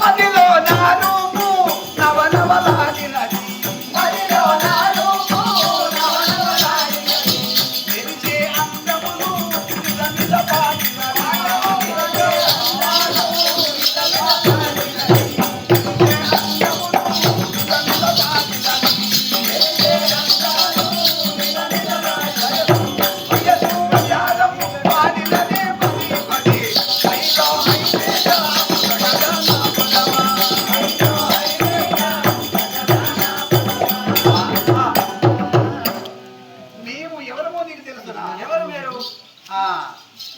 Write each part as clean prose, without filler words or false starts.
అదిలో నా రూపు నవనవలాడినది తెలిసే అందములు నిజ నిజ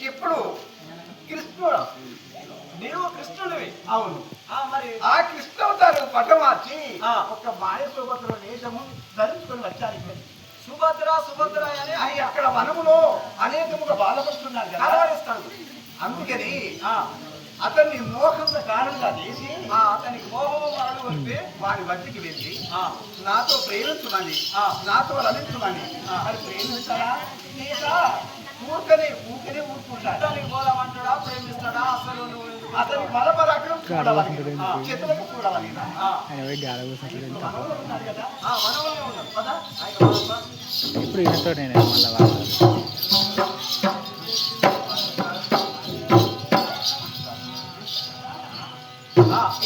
ఇప్పుడు కృష్ణుడు నీవు కృష్ణుడివి. అవును. మరి ఆ కృష్ణవతారు పటమార్చి ఒక మాయ సుభద్ర వేషము ధరించుకొని వచ్చారు. సుభద్ర సుభద్ర అని అని అక్కడ వనములో అనేకముగా బాధపడుతున్నారు కదా, కలవరిస్తాడు. అందుకని అతన్ని మోహంత కారణంగా చేసి అతనికి మోహము మరలు వచ్చి వాడి వద్దకి వెళ్ళి నాతో ప్రేమించుమని, నాతో రమించుమని. మరి ప్రేమించాలా ఊరికనే ఊరుకుంటాడు. అతనికి పోదామంటాడా, ప్రేమిస్తాడా? అసలు అతని బలపరాక్రమం చూడాలి, చేతులకు చూడాలి. మనవలే ఉన్నాడు కదా. ఇప్పుడు ఈయనతో నేను మళ్ళీ వాళ్ళు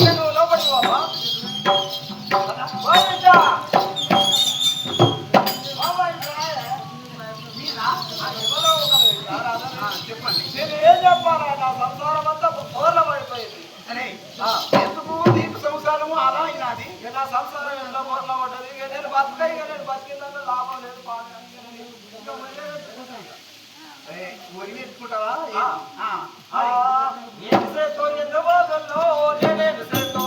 ఇక నువ్వు లోపలికి పోవా? చెప్పండి. నేను ఏం చెప్పాలా? నా సంసారం అంతా పూర్ణం అయిపోయింది. ఎందుకు నీకు సంసారము అలా అయినది? నా సంసారం ఎంత పూర్ణం ఉంటుంది? ఇక నేను బతుక, ఇక నేను బతికిందని లాభం లేదు. ఒరి పెట్టుకుంటావా? ఏం చేతో ఎన్నో బాధల్లో నేనేమి చేతో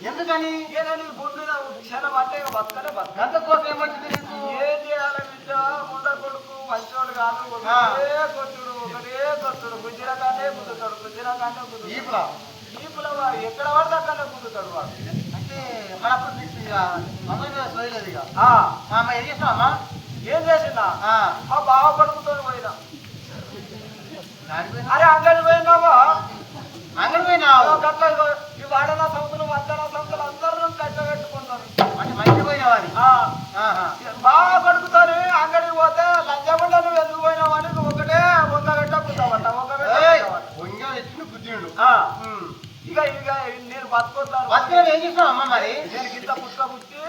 ఎందుకని క్షణం అంటే బతకనే గంట కోసం ఏమొచ్చింది నీకు? ఏం చేయాలి బిడ్డ? ముండ కొడుకు మంచోడు కాదు. ఒకటే కొట్టుడు గుజ్జిర కంటే గుద్దుతాడు, గుజ్జిర కంటే గుద్దుతాడు. ఈపుల ఎక్కడ పడితే అక్కడనే గుద్దుతాడు వాడు. అంటే మన అప్పుడు సోయలేదు. ఇక ఏం చేసినావమ్మా? ఏం చేసిందా? మా బావ కొడుకుతో పోయినా. అరే అంగడి పోయినావా? అంగడి పోయినావు? గట్ల ఈ వాడన సంతులు వందన సంతులు అందరూ కట్ట పెట్టుకుంటారు. అంటే మంచి పోయినావు అది. బాగా కొడుకుతారు. అంగడికి పోతే లంచబడ్డ నువ్వు ఎందుకు పోయినావు అని నువ్వు ఒకటే వంద గట్ట కుట్టావట. ఇక ఇక నేను బతుకొస్తాను. ఏం చేసినావు మరి? నేను గింత పుట్టుక పుట్టి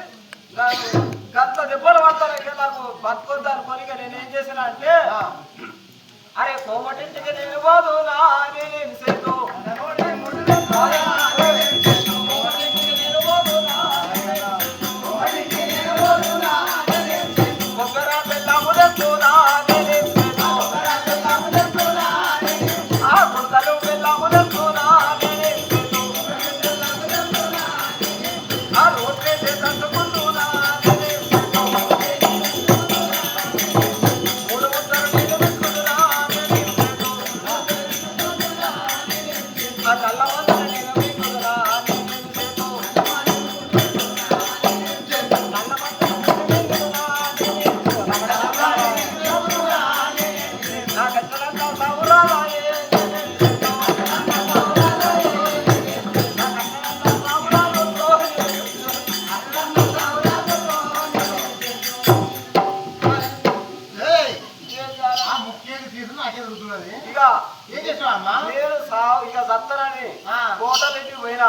గంత దెబ్బలు పడతాను. ఇక నాకు బతుకొద్దాను కొని నేనేం చేసిన అంటే, అరే కోమటింటికి నేను పోదు నా నేనేం చేతు ఒక్కరా పెళ్ళాము తెస్తున్నా నేనేం చేతు ఆ గుంతలు పెళ్ళాము తెస్తున్నా నేనేం చేతు ఆ రోడ్లేసే తంటుకుంటున్నా నేనేం చేతు మూడు ముద్దలు నీళ్ళు పెట్టుకుంటున్నా నేనేం చేతు ఆ చల్లవందల నేను మీకుదురా నేనేం చేతు నా కచ్చలంతా సాగురాలాయే ఏం చేసినావమ్మా? నేను ఇక సత్తనని కోటలెట్టి పోయినా.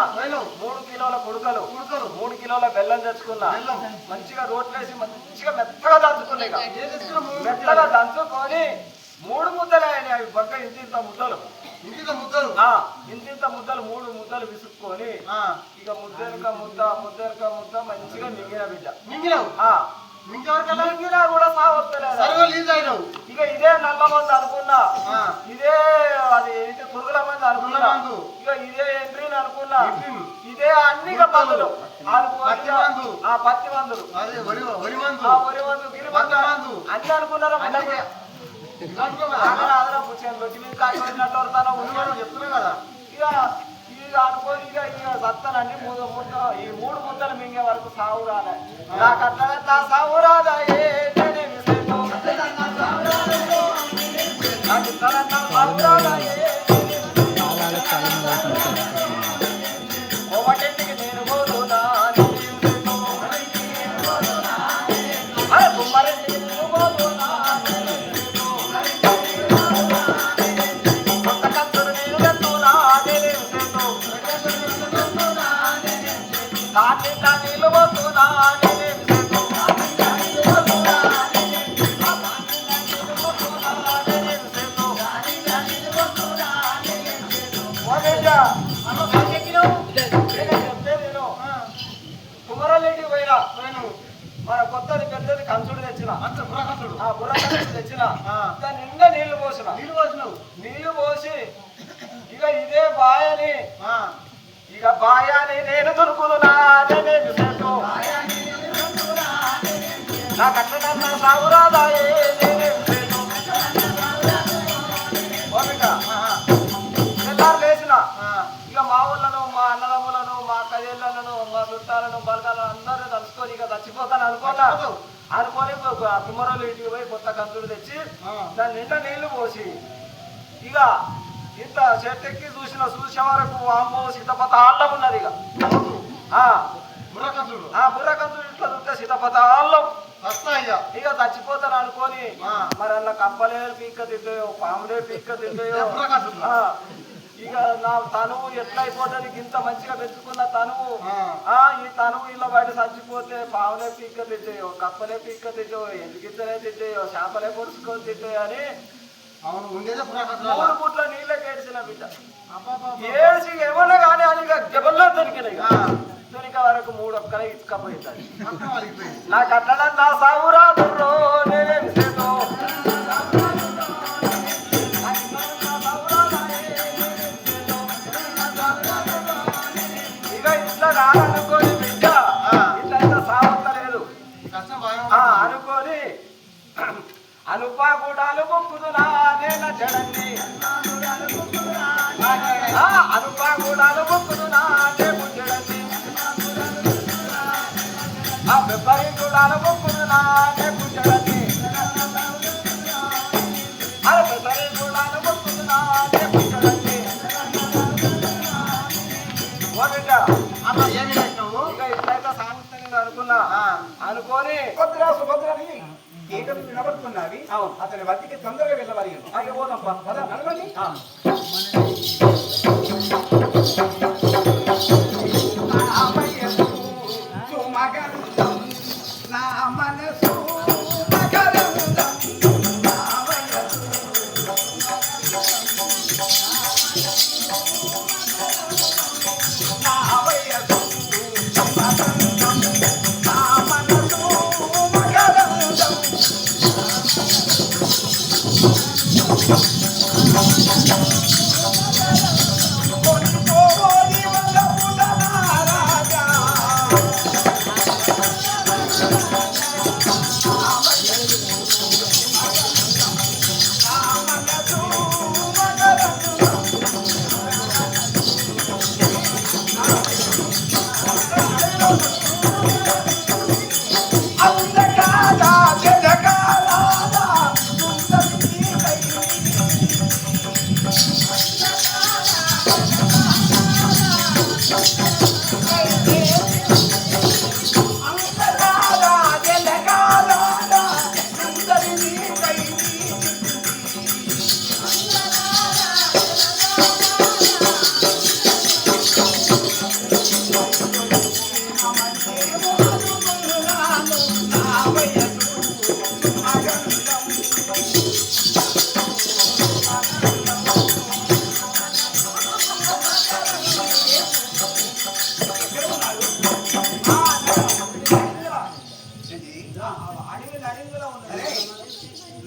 3 కిలోల కుడుకలు 3 కిలోల బెల్లం తెచ్చుకున్నా. మంచిగా రోట్లేసి మంచిగా మెత్తగా దంచుకున్నా. మెత్తగా దంచుకొని 3 ముద్దలు అయినాయి. అవి పక్క ఇంత ముద్దలు ఇంతింత ముద్దలు 3 ముద్దలు విసుక్కొని ఇక ముద్దెనక ముద్ద మంచిగా మింగిన బిడ్డ. మింగినావు? మింగినా కూడా సావత్తలేదు. ఇక ఇదే నల్ల మంది అనుకున్నా, ఇదే అది పురుగుల మంది అనుకున్నా, ఇక ఇదే ఎంట్రీని అనుకున్నా, ఇదే అన్ని మందులు పత్తి మందులు, వరి మందు, గిరి మందు అన్ని అనుకున్నారు. చెప్తున్నా కదా ఇక ఇక అనుకోని ఇక సత్తానండి ఈ 3 ముద్దలు మింగే వరకు సాగు రాలే. నాకు అట్లా నా సాగు రాదా ఒకటింటికి నేను పోతున్నా కుమ్మరింటికి నేను పోతున్నా కొత్త కంచుడు నేను వెళ్తున్నా దాంట్లో నీళ్ళు పోతున్నా కుమరాలెడ్డి పోయినా మన కొత్తది పెద్దది కంచుడు తెచ్చిన బుర్ర కంచుడు తెచ్చిన దాని నిండా నీళ్లు పోసి ఇక ఇదే బాయని నేను దొరుకుతున్నా నాకు అట్లా సాగురాదాయే లేచిన ఇక మా ఊళ్ళను మా అన్నదమ్ములను మా కదేళ్లను మా చుట్టాలను బలగాలను అందరూ తలుసుకొని ఇక చచ్చిపోతాను అనుకొని కుమ్మరోళ్ళు ఇంటికి పోయి కొత్త కంచుడు తెచ్చి దాని నిండా నీళ్లు పోసి ఇక ఇంత చెట్టెక్కి చూసే వరకు అమ్మో సీతపత ఆళ్ళం ఉన్నది. బుర్ర కంచుడు ఇట్లా చూస్తే సీతపత ఆళ్ళం ఇక చచ్చిపోతాను అనుకొని మరి అలా కప్పలే పీక్క తింటాయో పాములే పీక్క తింటాయో ఇక నా తనువు ఎట్లా అయిపోతుంది. ఇంత మంచిగా పెంచుకున్న తనువు ఈ తనువు ఇలా బయట చచ్చిపోతే పావులే పీక్క తింటాయో కప్పలే పీక్క తింటాయో ఎండుగిద్దలే తింటాయో చేపలే పొడుచుకొని తింటాయో అని 3 పూట్ల నీళ్ళకి ఏడ్చిన బిడ్డ ఏడ్చి ఏమన్నా కానీ అని జబల్లో దొరికినాయి. దొరికే వరకు 3 ఒక్కలే ఇసుకపోయింది. నాకు అట్లా నా సాగురా దుర్రో నేనేమి చేతో ఇక ఇట్లా రానుకోని బిడ్డ ఇట్లయితే సాగుతలేదు అనుకోని అనుపాగుడాలు మొక్కుదునా నేల జడండి అనుపాగుడాలు మొక్కుదునా నేపు జడండి ఫిబ్రవరి గుడాలు మొక్కుదునా నేపు జడండి ఫిబ్రవరి గుడాలు మొక్కుదునా నేపు జడండి ఇక ఇట్లయితే సాగుతుంది అనుకున్నా అనుకోని సుభద్రని ఏకం నిలబడుతున్నవి అతని వద్దకి తొందరగా వెళ్ళవాలి. అలాగే పోదాం నడవండి. నా మనసు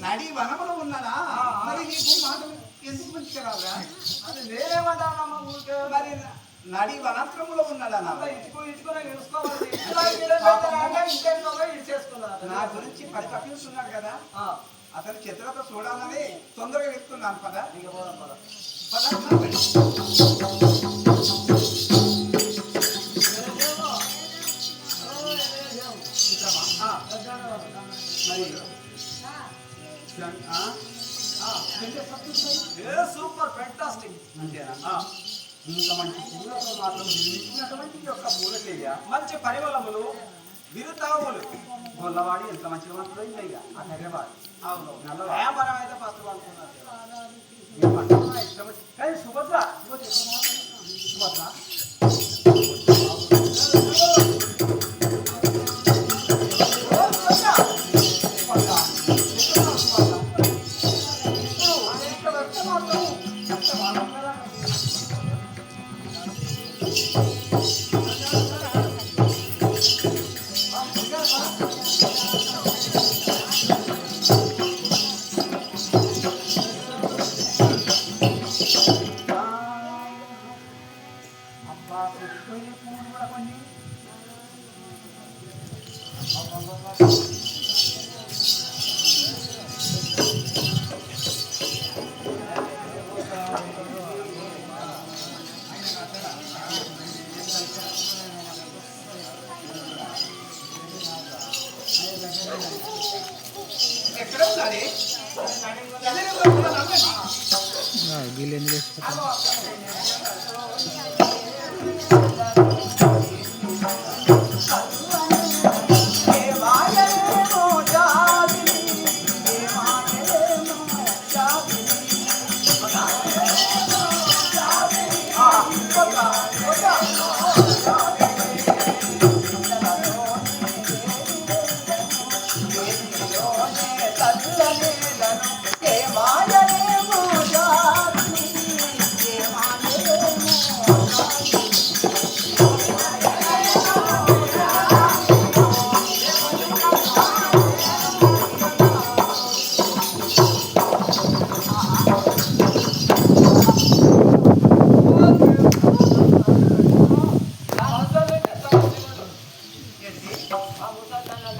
నడి వనములు తీసుకురాదా? అది నేనేమంటానమ్మా ఊరికే మరి నడి వనాంతరములో ఉన్నాడన్నా. ఇటుకునే తెలుసుకోవాలి ఇచ్చేసుకున్నారు నా గురించి పరితపిస్తున్నాడు కదా, అతని చేతులతో చూడాలని తొందరగా వెళ్తున్నాను పద. ఇక పోదాం పద. Super fantastic. అంతేనా? ఇంత మంచి పూలతో మాత్రం నిర్మించినటువంటి యొక్క పూలకేయ మంచి పరిమళములు విరుతావులు గొల్లవాడి ఎంత మంచిగా మాట్లాడింది ఇక ఆ కర్రెవాడు. అవును నల్లవాడు వ్యాపారం అయితే ఫస్ట్ అనుకున్నారు ఏమంటున్నా ఇష్టం వచ్చి. కానీ సుభద్ర సుభద్ర ఎక్కడ ఉండాలి? వీళ్ళు ఎందుకు వేసుకుంటారు?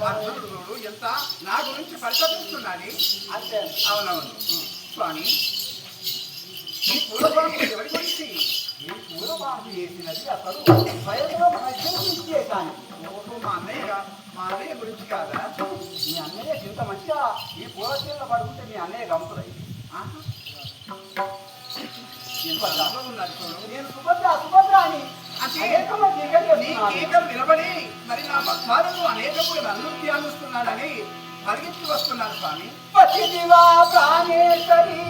అర్జునుడు ఎంత నా గురించి పరితపిస్తున్నాడు. అంతే అవునవును స్వామి, ఈ పూలబాంబు ఎవరి గురించి? ఈ పూలబాంబు వేసినది అతడు భయంలో చేశాను. మా అన్నయ్య గురించి కాదా? మీ అన్నయ్య ఇంత మంచిగా ఈ పూల చీరలో పడుకుంటే మీ అన్నయ్య గంపుతాయి. ఎంత లాభం ఉన్నది చూడు. నేను సుభద్ర సుభద్ర అని అంటే అనేకమంది చీకటి నీ చేస్తున్నాను. కేకలు వినబడి మరి నా భక్తాలను అనేకప్పుడు నన్ను ధ్యానిస్తున్నాడని పరిగెత్తి వస్తున్నాను స్వామి. పతిదివా ప్రాణేశ్వరి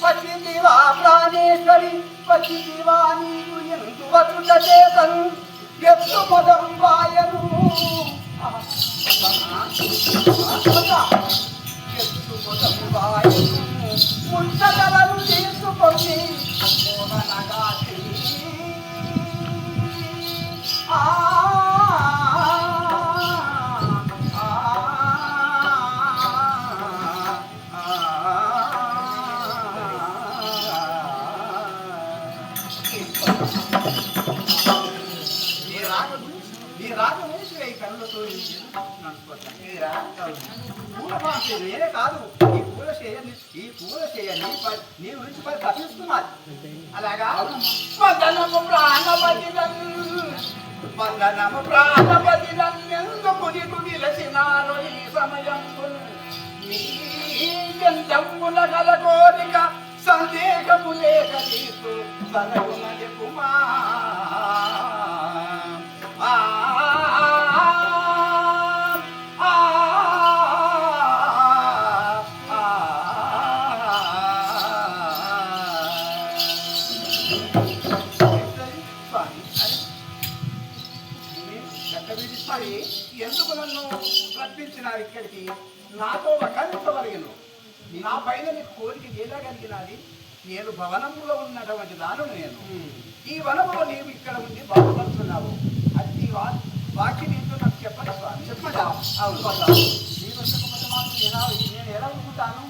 పతిదివా ప్రాణేశ్వరి పతిదివా నీవు ఎందు వసుట చేతను ఎత్తు మొదం వాయను ఎత్తు మొదం వాయను ముంచగలను తీసుకొని మోహనగాచి నీ రాజమేశ్వర ఈ కళ్ళతో నేనే కాదు ఈ పూల చేయ నీ గురించి పని తప్పిస్తున్నారు. అలాగా వందనము ప్రాణపతిలను ఎందుకు నీకు విలసినారో ఈ సమయము నీ జంతముల గల కోరిక సందేహము లేక తీసు సరగునది కుమా ఎందుకు నన్ను రప్పించినారు ఇక్కడికి? నాతో వకాలించగలిగిన నా పైన నీకు కోరిక ఎలా కలిగినది? నేను భవనములో ఉన్నటువంటి దాను నేను. ఈ వనములో నీవు ఇక్కడ ఉండి బాగుపడుతున్నావు. అది వాకి నీతో నాకు చెప్పండి స్వామి. చెప్పండి. అవును పెట్టకపోతే మాత్రం నేను ఎలా ఊరుకుంటాను?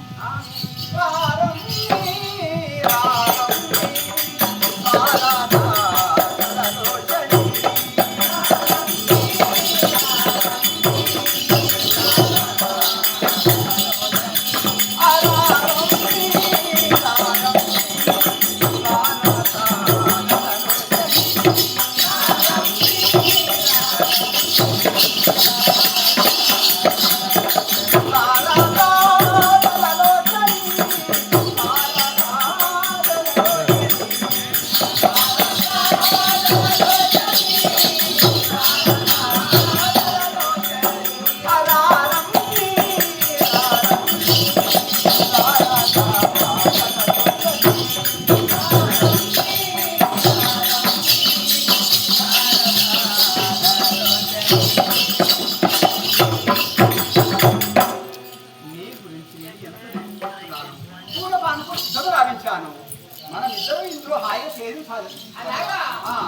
మనం ఇద్దరు ఇంట్లో హాయిగా సేవించాలి. అలాగా మరి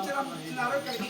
ఎందుకు వచ్చినారో ఇక్కడికి?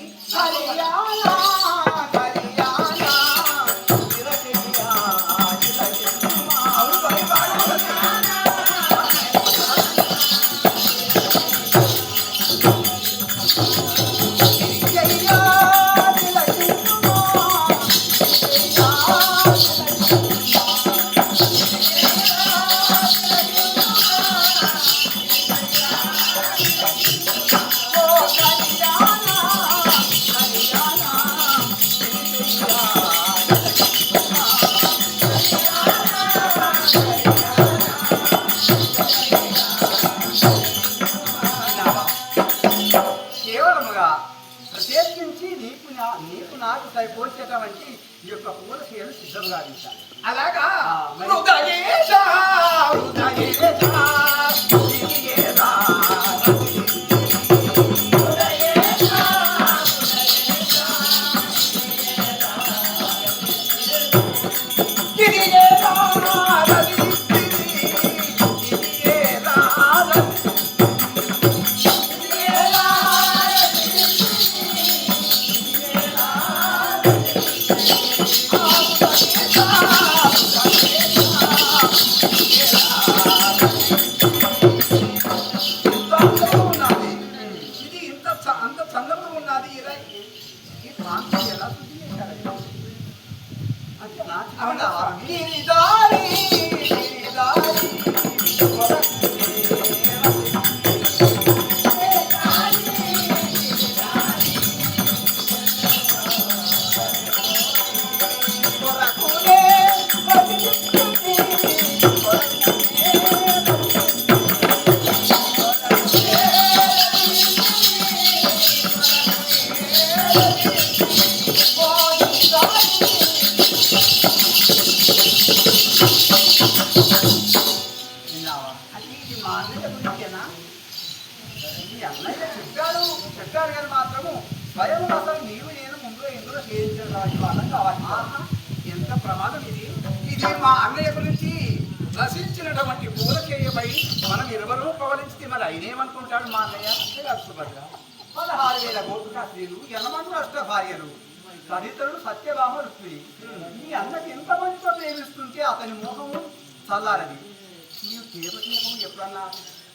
ప్రత్యేకించి నీకు నాకు సరిపోల్చేటువంటి ఈ యొక్క పూల చీరలు సిద్ధంగా ఇస్తాను. అలాగా అంత చందంగా ఉన్నది. ఈ ప్రాంతం ఎలా శుద్ధి చేశారు? అంటే మా అన్నయ్య గురించేనా? ఈ అన్నయ్య చెప్పాడు కానీ మాత్రము స్వయం అసలు నీవు నేను ముందులో ఎందులో చేయించడానికి వాళ్ళం కావాలి. ఎంత ప్రమాదం ఇది! ఇది మా అన్నయ్య గురించి నశించినటువంటి పూల చేయబై మనం ఇరువురు పవలించితే మరి అయినేమనుకుంటాడు మా అన్నయ్య? సుభద్ర 16,000 గోపికా స్త్రీలు, 80 అష్ట భార్యలు, తదితరులు సత్యభామ రుక్మిణి. ఈ అన్నకి ఎంతమందితో ప్రేమిస్తుంటే అతని మోహము చల్లారది. నీవు ప్రేమ ఎప్పుడన్నా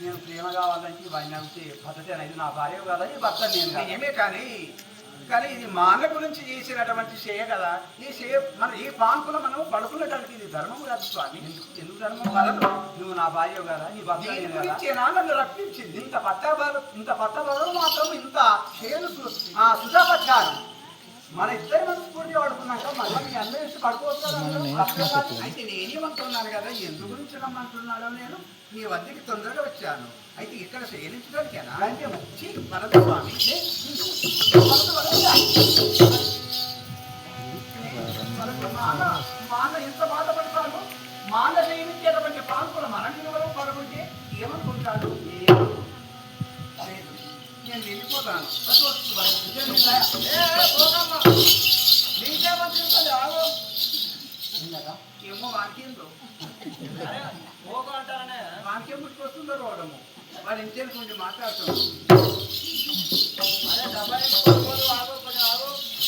నేను ప్రేమ కావాలంటే ఇవన్నీ అంటే పద్ధతి అనేది నా భార్య కాదని భర్త నేను ఏమే కానీ కానీ ఇది మాన గురించి చేసినటువంటి చేయ కదా. ఈ చేయ మన ఈ పాంకులో మనం పడుకున్నటువంటి ఇది ధర్మం కాదు స్వామి. ఎందుకు ధర్మం కాదు? నువ్వు నా భార్య కదా, నీ గురించి నన్ను రక్షించింది. ఇంత పట్టబలు మాత్రం ఇంత చేయను సుధాపచ్చారు. మన ఇద్దరి మనస్ఫూర్తిగా పడుకున్నాక మళ్ళీ మీ అందరూ ఇచ్చి పడుకోవచ్చు. అయితే నేనేమంటున్నాను కదా, ఎందు గురించి రమ్మంటున్నాడో నేను నీ వద్దకి తొందరగా వచ్చాను. అయితే ఇక్కడ శయనించడానికేనా అంటే వచ్చి వరద స్వామి మాన ఎంత బాధపడతాడు. మాన శయనించేటువంటి ప్రాంతంలో మన నిలువలో పడుకుంటే ఏమనుకుంటాడు? నేను వెళ్ళిపోతాను. ఏమో వానికేందో వానికేం పుట్టుకొస్తుందో రోడము. వాడి ఇంటికి కొంచెం మాట్లాడుతున్నాడు.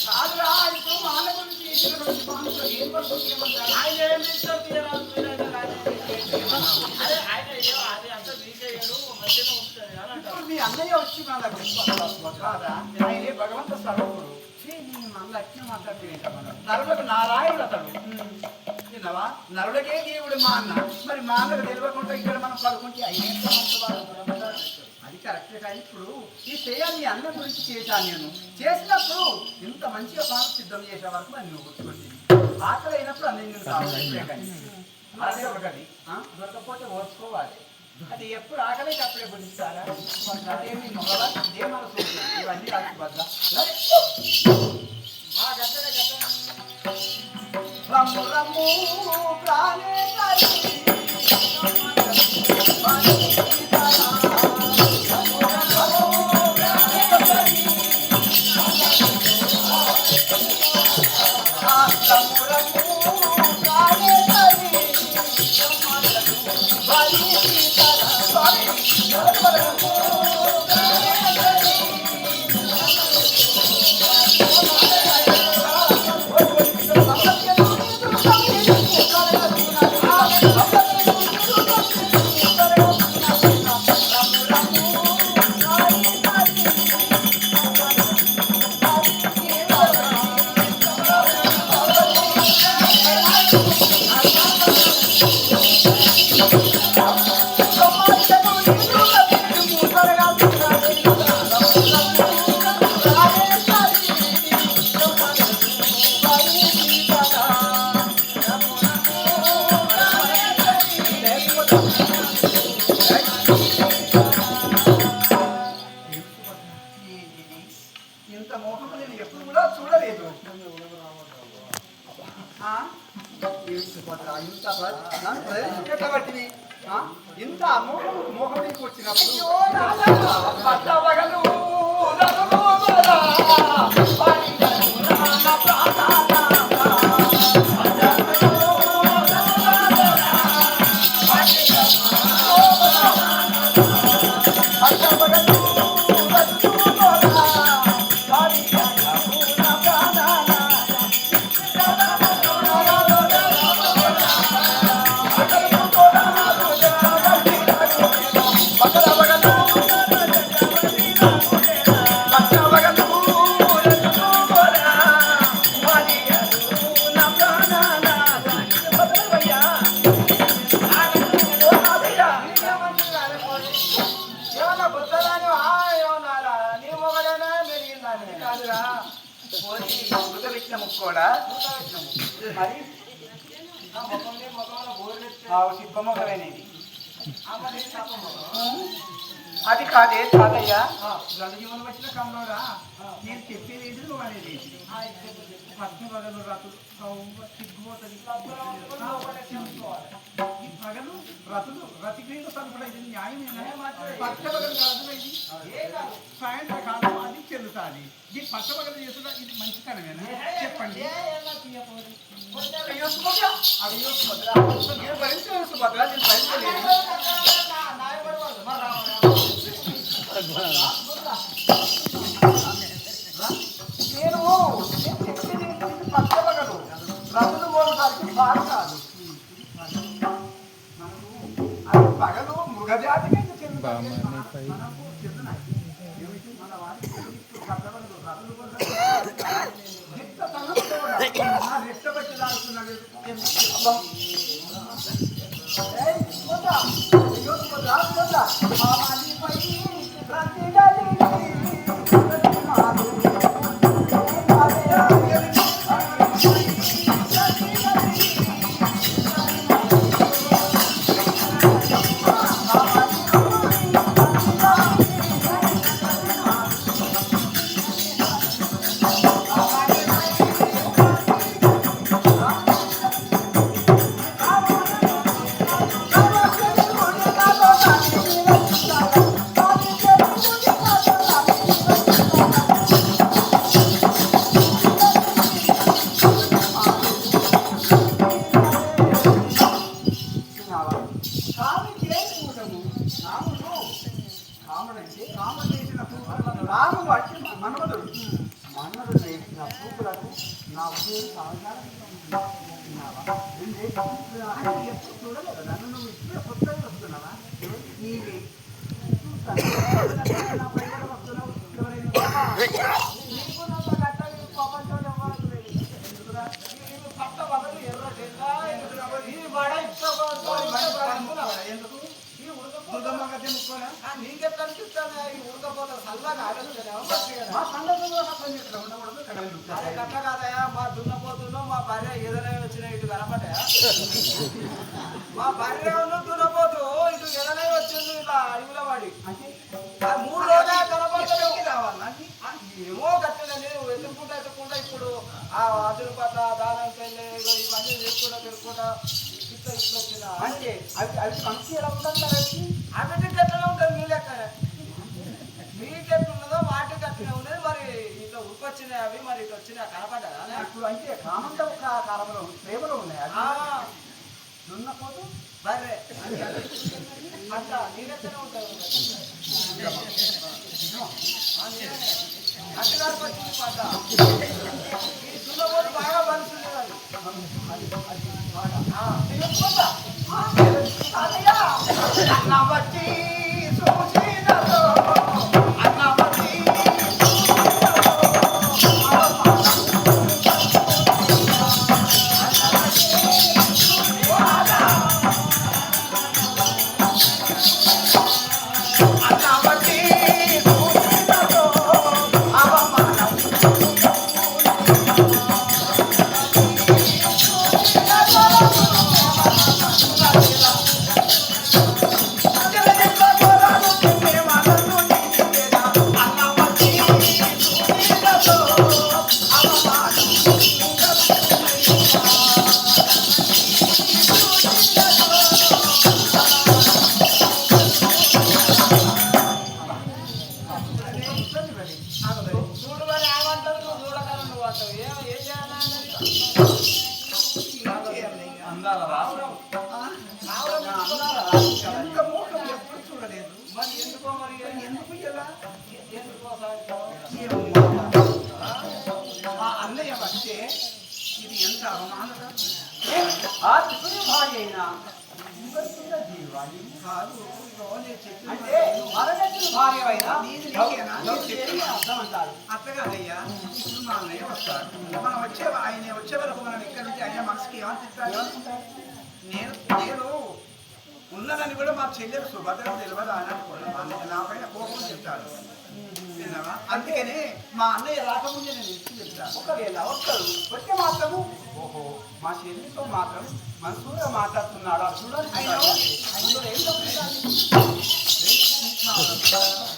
కాదురా, ఇప్పుడు మాన గురించి చేసినటువంటి పాంకులో ఏం పడుతుంది ఏమంటారు? ఆయన ఏం చేస్తారు తీయరాదు. మీ అన్నయ్య వచ్చి నా దగ్గర కాదా? ఆయనే భగవంత స్వరూపుడు. మన లక్ష్యం మాట్లాడుతూ నరులకు నారాయణుడు అతడు. విన్నావా? నరులకే దేవుడు మా అన్న. మరి మా అన్నకు తెలియకుండా ఇక్కడ మనం పడుకుంటే అది కరెక్టే. కానీ ఇప్పుడు ఈ చేయాలి అన్న గురించి చేశాను నేను. చేసినప్పుడు ఇంత మంచిగా పాలు సిద్ధం చేసే వరకు అని నువ్వు గుర్తుకొచ్చింది. ఆకలి అయినప్పుడు అన్నీ నేను కావాలి. అదే ఒకటి దొరకపోతే ఓర్చుకోవాలి. అది ఎప్పుడు ఆకలికి అప్పుడే బుద్ధిస్తారా? అదేమి ఇదే మన సూచన. ఇవన్నీ రాసి వద్ద రమ్ము రమ్ము ప్రాణే ఇంత మోహం నేను ఎప్పుడు కూడా చూడలేదు. ఇంత మోహం నీకు వచ్చినప్పుడు మరి సిప్పమ్మకమైనది అది కాదే తాతయ్య. గంగజీవనం వచ్చిన కమలోరా నేను చెప్పేది ఏంటి నువ్వు అనేది పద్మ పగలు రతులు సిగ్గుపోతుంది. ఈ పగలు రతులు రతిక్రీడ సరుకుడు ఇది న్యాయమేనా? పచ్చ పగలు రతులు ఇది సాయంత్రకాలం అది చెల్లుతుంది. ఈ పచ్చ పగలు చేసుకుంటా ఇది మంచితనమేనా చెప్పండి. నేను భరించలేదు సుభద్ర, నేను భరించలేదు. నేను చెప్పేది పచ్చబగలు రతులు మోడడానికి పాడు కాదు. అది పగలు మృగజాతికి చెందుతాయి. మన వారికి పచ్చబగలు రతులు రెట్టబట్టి దాడుతున్నాడు రాము వచ్చి మన్మధుడు చేసిన పూపులకు నా పేరు ఎప్పుడు చూడలేదు నన్ను నువ్వు ఇప్పుడే కొత్తగా వస్తున్నావా నీవే పట్ట వదలు ఎర్ర ఎందుకు నీకెట్లా అనిపిస్తాను ఈ ఉడకపోతే చల్లగా కట్ట కాదయా మా దున్నపోతున్నా మా భార్య ఏదైనా వచ్చినా ఇటు కనపడ్డాయా మా భార్య దున్నపోతూ ఇటు ఏదైనా వచ్చింది ఇట్లా అడుగుల వాడి 3 రోజులు కనపడలేదు ఏమో కట్టలేదు ఎత్తుకుంటా ఇప్పుడు ఆ అదురుపట్ల దానం పెళ్ళి ఇవన్నీ చేసుకుంటా తిరుగుకుంటా అంటే అవి మంచి ఎలా ఉంటుంది అవిటికి ఎట్లా ఉంటుంది మీ లెక్క మీకు ఎట్లున్నదో వాటికి అట్లనే ఉన్నది మరి ఇట్లా ఉరికొచ్చినాయి అవి మరి ఇట్లా వచ్చినాయి కనపడ్డా ఇప్పుడు అంటే కామంతో కాలంలో ప్రేమలో ఉన్నాయి దున్నపోతూ బర్రె అట్లా నీరెత్తనే ఉంటుంది అట్టగారికి వచ్చింది పాట ఈ దున్నపోతూ బాగా బలుస్తుంది అన్నవచ్చి సూచినతో అన్నవచ్చి అన్నయ్య వస్తే ఇది ఎంత అవమానగా ఆ త్రిపురి భార్య అయినా అంటే మరణించిన భార్య అయినా అర్థం అంటారు అత్తగారయ్యా ఇప్పుడు మా అన్నయ్య వస్తాడు మనం ఆయన వచ్చే వరకు మనం ఇక్కడి నుంచి అయ్యా మనసుకి ఏమనిపిస్తాడు నేను ఉన్నదని కూడా మా చెల్లెలు సుభద్ర తెలియదు అని అనుకోవడం నా పైన కోపం చెప్తాడు అందుకనే మా అన్నయ్య రాకముందే నేను ఇచ్చి చెప్తాను ఒకవేళ వచ్చే మాత్రము ఓహో మా చెల్లితో మాత్రం మనసూరుగా మాట్లాడుతున్నాడు అది చూడండి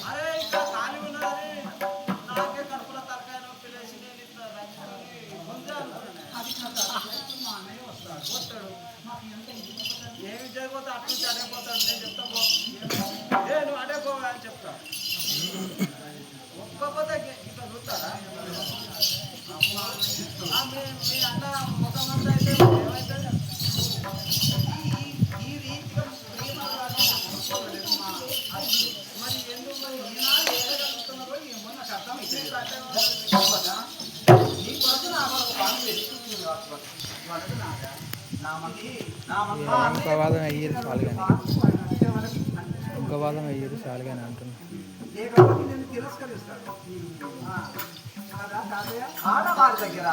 అరే ఇక్కడ ఖాళీ ఉన్నదని నాకే కడుపులో తరకాయ పిలేసి నేను ఇట్లా ముందే అనుకున్నాను అది మా అన్నయ్య వస్తాడు ఏమి జరిగిపోతే అటు నుంచి అడైపోతాడు నేను చెప్తాను నేను అడైపోవా అని చెప్తాను ఒక్కపోతే ఇట్లా చూస్తారా మీ అన్న ముఖమంతా అయితే ఏమైతుంది ఈ రీతిగా మరి ఎందుకు మరి ఈనాడు ఏదగలుగుతున్నారో ఏమో నాకు అర్థమైతే నీ కొరకు నా కొరకు బాగా తెలుస్తుంది ఇంకోవాదం అయ్యేది చాలుగానే అంటున్నా ఆడవారి దగ్గర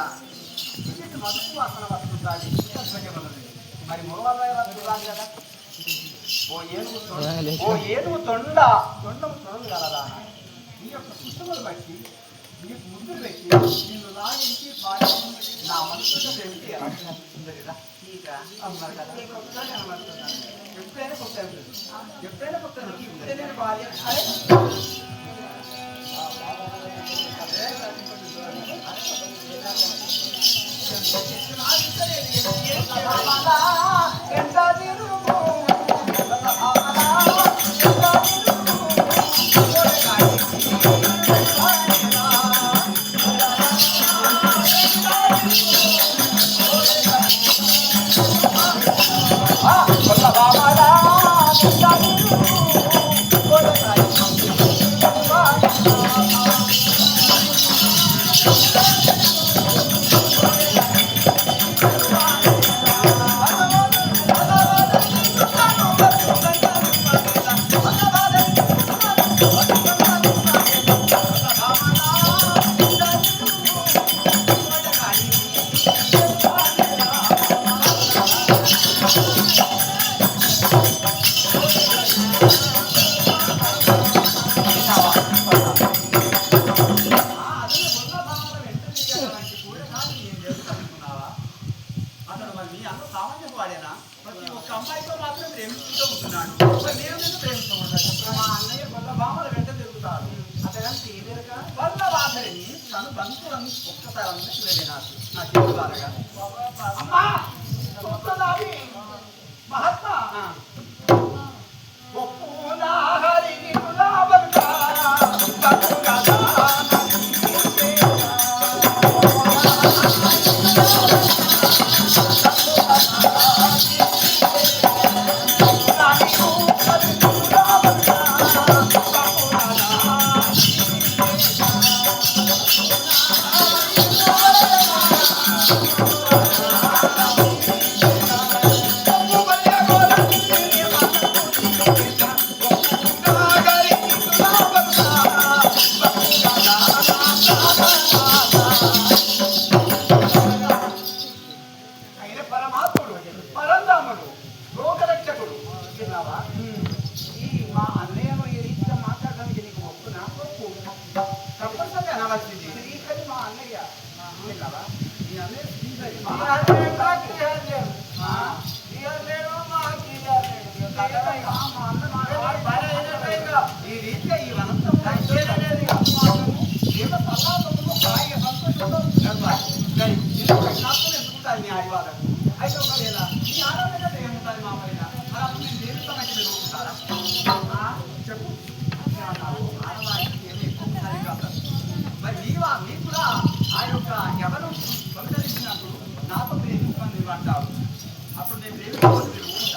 ఇది మధుకు వాసన వస్తుంటాది మరి మూడవ వస్తుంది కదా ఓ ఏనుగు తొండము కలదా నీ యొక్క పుస్తకములు బట్టి నీకు ముందు పెట్టి నిన్ను లాగించి నా మనసులో పెట్టి అన్నారు కదా ఎప్పుడైనా కొత్త ఇప్పుడే నేను భార్య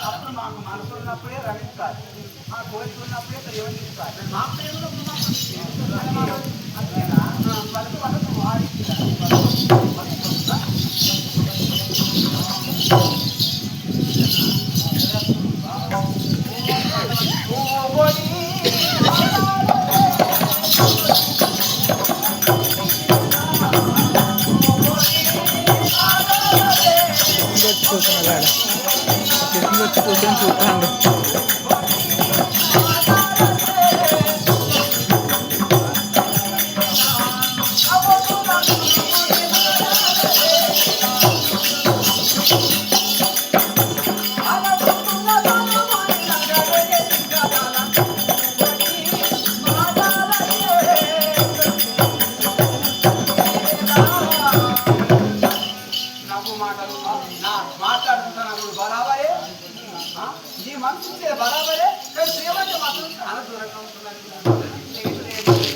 అప్పుడు మాకు మనసు ఉన్నప్పుడే రమిస్తారు మా కోరిక ఉన్నప్పుడే ప్రేమిస్తారు మా ప్రేమలో అంతేనా వాళ్ళకు వాళ్ళకు మాట్లాడుతున్నాను బరాబరే నీ మనసు బరాబరే కానీ ప్రేమంటే మాత్రం చాలా దూరంగా ఉంటున్నాను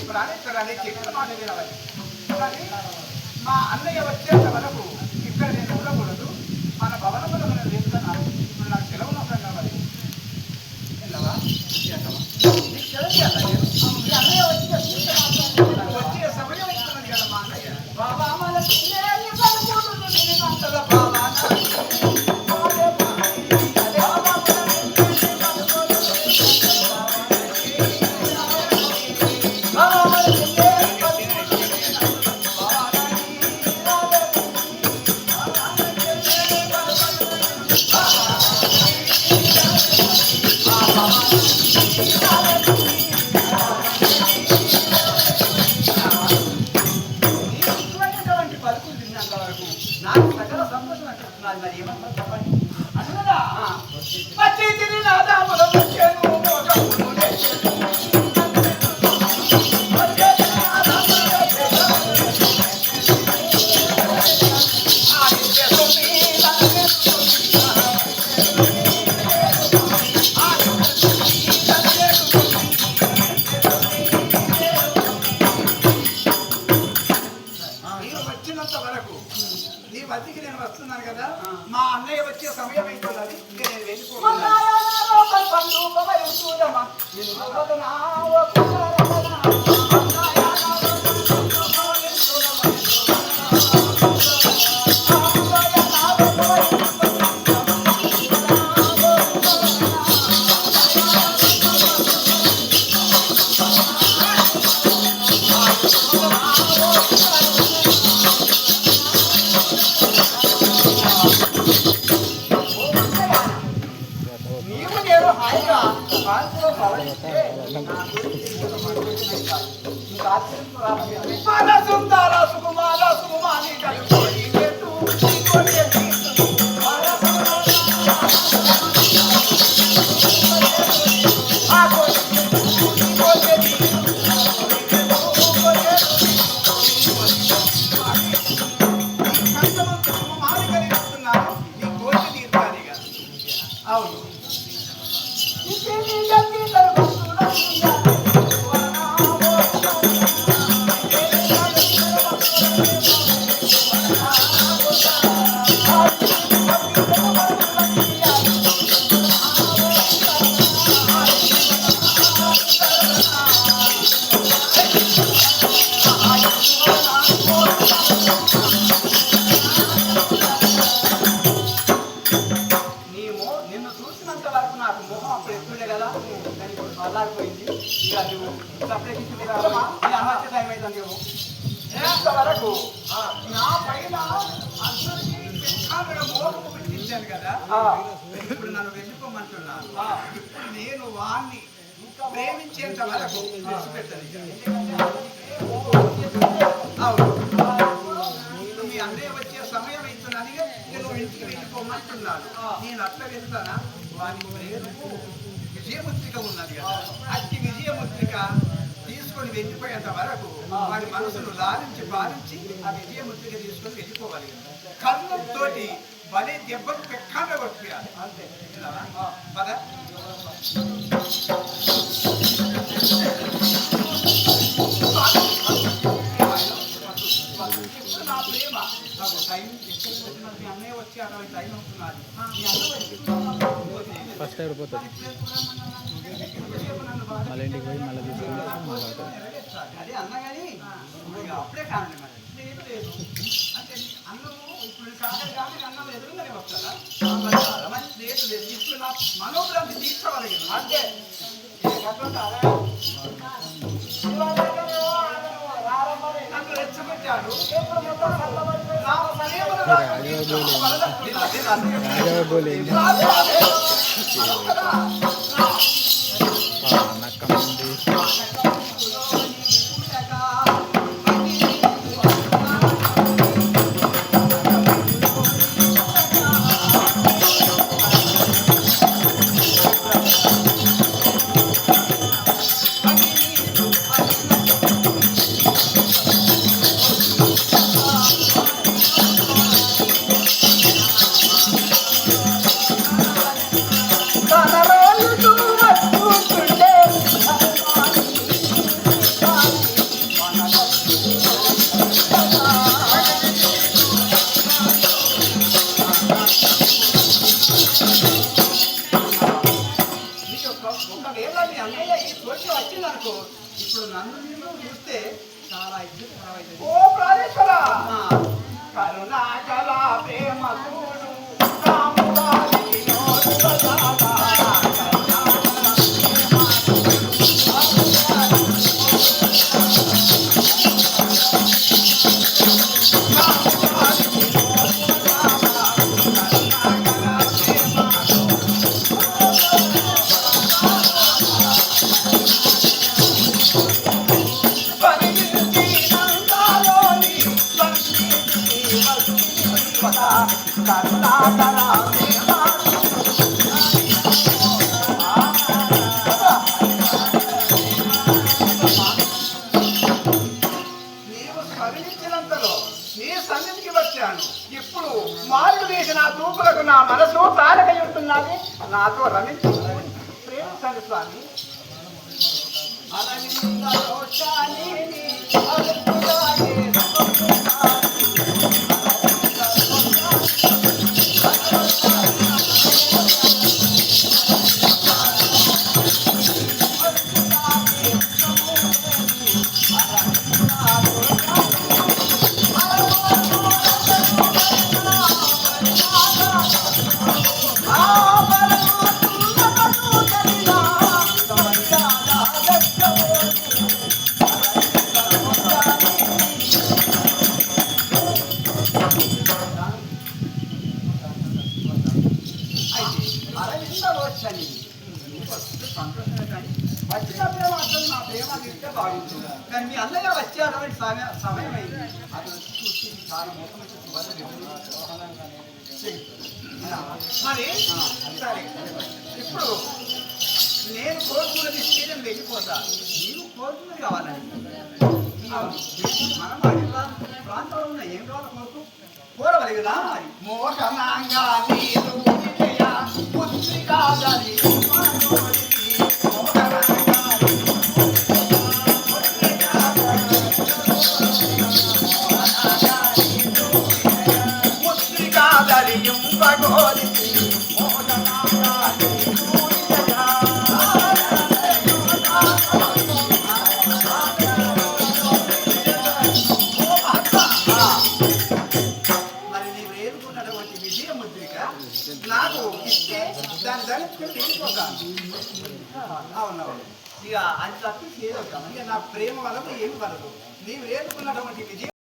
ప్రాణేశ్వరాన్ని చెప్పిన మాట వినవాలి కానీ మా అన్నయ్య వచ్చేంత వరకు ఇక్కడ నేను ఉండకూడదు మన భవనంలో నేను వేస్తున్నాను ఇప్పుడు నాకు సెలవు నష్టం కావాలి విన్నావా నీకు సెలవు మీ అన్నయ్య వచ్చే సమయం ఇస్తున్నది కదా మా అన్నయ్య బాబా మన ఇటువంటి పలుకులు తిన్నంత వరకు నాకు సకల సంతోషం అనిపిస్తున్నది. మరి ఏమంటారు చెప్పండి అన్నదా పచ్చి తిని నా దాములో వచ్చాను మోకమును లేచాను. వచ్చినంత వరకు నీ వద్దకి నేను వస్తున్నాను కదా, మా అన్నయ్య వచ్చే సమయం అవుతున్నది. ఇంకా నేను వెళ్ళిపోతున్నాను. నీవు నేను హాయిగా కాంతిలో ప్రవహిస్తే సుందర సుకుమార సుకుమారి కలుపుకొని పెట్టు నీ కోరిక తీర్చాలిగా. అవును నిన్ను చూసినంత వరకు నాకు మొహం అప్పుడు ఎత్తుండే కదా, కానీ ఇప్పుడు మళ్ళాడిపోయింది. ఇక నువ్వు సపరేట్ ఇచ్చింది కదమ్మా, నీ అన్నచ్చే టైం అవుతుంది. నువ్వు ఇంతవరకు నా పైన అందరికీ పెద్ద మోహము పెట్టించాను కదా, ఇప్పుడు నన్ను వెళ్ళిపోమంటున్నాను. ఇప్పుడు నేను వాణ్ణి ప్రేమించేంత వరకు విడిచిపెట్టను. అవును మీ అన్నయ్య వచ్చే సమయం అవుతుందని నేను ఇంటికి వెళ్ళిపోమంటున్నాను. నేను అట్లా వెళ్తానా, వానికి పేరుకు విజయముద్రిక ఉన్నది కదా, అట్టి విజయముద్రిక తీసుకొని వెళ్ళిపోయేంత వరకు వాడి మనసును లాలించి పాలించి ఆ విజయముద్రిక తీసుకొని వెళ్ళిపోవాలి. కన్నుతో బలి దెబ్బకు పెక్కామే కొట్టియాలి. అంతే పద నా ప్రేమ నాకు టైం ఎక్కడిపోతున్నది. మీ అన్నయ్య వచ్చి అరవై టైం అవుతున్నది. మీ అన్న ఫస్ట్ అయిపోతుంది. మళ్ళీ ఇంటికి పోయి మళ్ళీ తీసుకొని అదే అన్న కానీ అప్పుడే కానండి. మరి లేదు లేదు అంటే అన్నము ఇప్పుడు కాదు కానీ అన్నం ఎదురుగానే వస్తుందా? మరి లేదు లేదు ఇప్పుడు నా మనోభ్రాంతి తీర్చగలిగింది. అంతే నన్ను రెచ్చగొట్టాడు. ఒకవేళ మీ అన్నయ్య ఈ తోటి వచ్చిందనుకో, ఇప్పుడు నన్ను నిన్ను చూస్తే చాలా ఇబ్బంది అవుతుంది. ఓ ప్రాణేశ్వర కరుణాచల ప్రేమ చూడు రాముడాలి నోడు బజారా. నీవు స్మరించినంతలో నీ సన్నిధికి వచ్చాను. ఇప్పుడు మార్పు వేసిన తూపులకు నా మనసు తారకై ఉంటున్నది. నాతో రమించు ప్రేమించండి స్వామి. అరవిందవచ్చని సంతోషమే కానీ వచ్చినప్పుడే మాత్రం నా ప్రేమ తీస్తే బాగుంటుంది. కానీ మీ అన్నయ్య వచ్చేటువంటి సమయం అయింది. అతను చూసి చాలా మోసం మరి సరే, ఇప్పుడు నేను కోరుకున్నది శరీరం వెళ్ళిపోతా. నీవు కోరుకున్నది కావాలని మనం అడిగిన ప్రాంతంలో ఉన్న ఏం కావాలో కోరవాలి కదా. మరి మోహనాంగా నీరు విజయ పుత్రికాదరి పుత్రికాదరియం భగోరి నాకు ఇస్తే దాన్ని ధరించుకుని వెళ్ళిపోతాను. అవునవును, ఇక అది తప్పి చేయగలుగుతాను. ఇక నా ప్రేమ వల్ల ఏమి వలదు. నీవు ఏడుకున్నటువంటి విజయం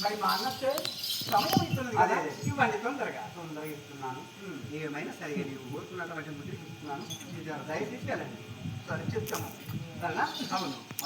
మరి మా అన్నట్టే సమయం ఇస్తున్నది కదా. ఇవ్వండి, తొందరగా ఇస్తున్నాను. ఏమైనా సరిగా నీవు కోరుకున్నటువంటి ముద్ర ఇస్తున్నాను. దయచేసి వెళ్ళండి. సరే చెప్తాము. సరేనా? అవును.